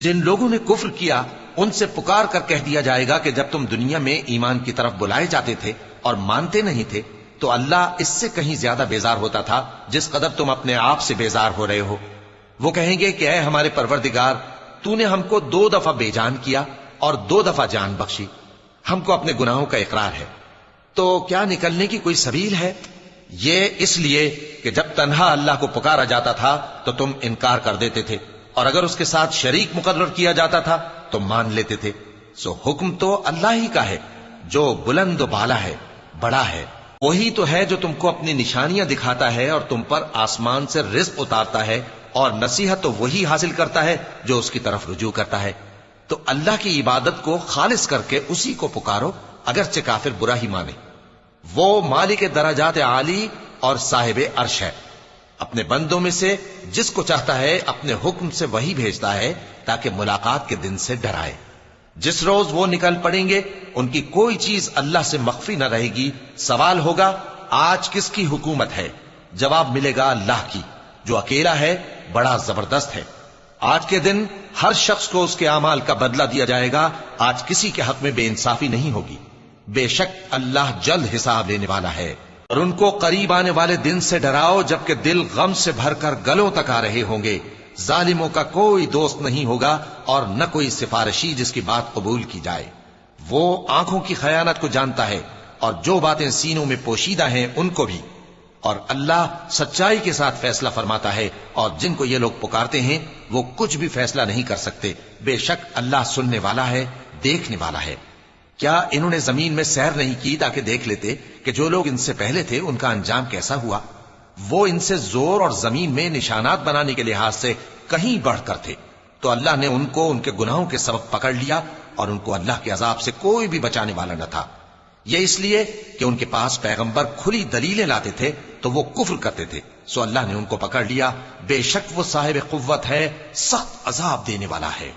جن لوگوں نے کفر کیا ان سے پکار کر کہہ دیا جائے گا کہ جب تم دنیا میں ایمان کی طرف بلائے جاتے تھے اور مانتے نہیں تھے تو اللہ اس سے کہیں زیادہ بیزار ہوتا تھا جس قدر تم اپنے آپ سے بیزار ہو رہے ہو۔ وہ کہیں گے کہ اے ہمارے پروردگار، تو نے ہم کو 2 دفعہ بے جان کیا اور 2 دفعہ جان بخشی، ہم کو اپنے گناہوں کا اقرار ہے، تو کیا نکلنے کی کوئی سبیل ہے؟ یہ اس لیے کہ جب تنہا اللہ کو پکارا جاتا تھا تو تم انکار کر دیتے تھے، اور اگر اس کے ساتھ شریک مقرر کیا جاتا تھا تو مان لیتے تھے۔ سو حکم تو اللہ ہی کا ہے جو بلند و بالا ہے، بڑا ہے۔ وہی تو ہے جو تم کو اپنی نشانیاں دکھاتا ہے اور تم پر آسمان سے رزق اتارتا ہے، اور نصیحت تو وہی حاصل کرتا ہے جو اس کی طرف رجوع کرتا ہے۔ تو اللہ کی عبادت کو خالص کر کے اسی کو پکارو، اگرچہ کافر برا ہی مانے۔ وہ مالک درجات عالی اور صاحب عرش ہے، اپنے بندوں میں سے جس کو چاہتا ہے اپنے حکم سے وہی بھیجتا ہے تاکہ ملاقات کے دن سے ڈرائے۔ جس روز وہ نکل پڑیں گے ان کی کوئی چیز اللہ سے مخفی نہ رہے گی۔ سوال ہوگا آج کس کی حکومت ہے؟ جواب ملے گا اللہ کی، جو اکیلا ہے، بڑا زبردست ہے۔ آج کے دن ہر شخص کو اس کے اعمال کا بدلہ دیا جائے گا۔ آج کسی کے حق میں بے انصافی نہیں ہوگی۔ بے شک اللہ جلد حساب لینے والا ہے۔ اور ان کو قریب آنے والے دن سے ڈراؤ جبکہ دل غم سے بھر کر گلوں تک آ رہے ہوں گے۔ ظالموں کا کوئی دوست نہیں ہوگا اور نہ کوئی سفارشی جس کی بات قبول کی جائے۔ وہ آنکھوں کی خیانت کو جانتا ہے اور جو باتیں سینوں میں پوشیدہ ہیں ان کو بھی۔ اور اللہ سچائی کے ساتھ فیصلہ فرماتا ہے، اور جن کو یہ لوگ پکارتے ہیں وہ کچھ بھی فیصلہ نہیں کر سکتے۔ بے شک اللہ سننے والا ہے، دیکھنے والا ہے۔ کیا انہوں نے زمین میں سیر نہیں کی تاکہ دیکھ لیتے کہ جو لوگ ان سے پہلے تھے ان کا انجام کیسا ہوا؟ وہ ان سے زور اور زمین میں نشانات بنانے کے لحاظ سے کہیں بڑھ کر تھے، تو اللہ نے ان کو ان کے گناہوں کے سبب پکڑ لیا، اور ان کو اللہ کے عذاب سے کوئی بھی بچانے والا نہ تھا۔ یہ اس لیے کہ ان کے پاس پیغمبر کھلی دلیلیں لاتے تھے تو وہ کفر کرتے تھے، سو اللہ نے ان کو پکڑ لیا۔ بے شک وہ صاحب قوت ہے، سخت عذاب دینے والا ہے۔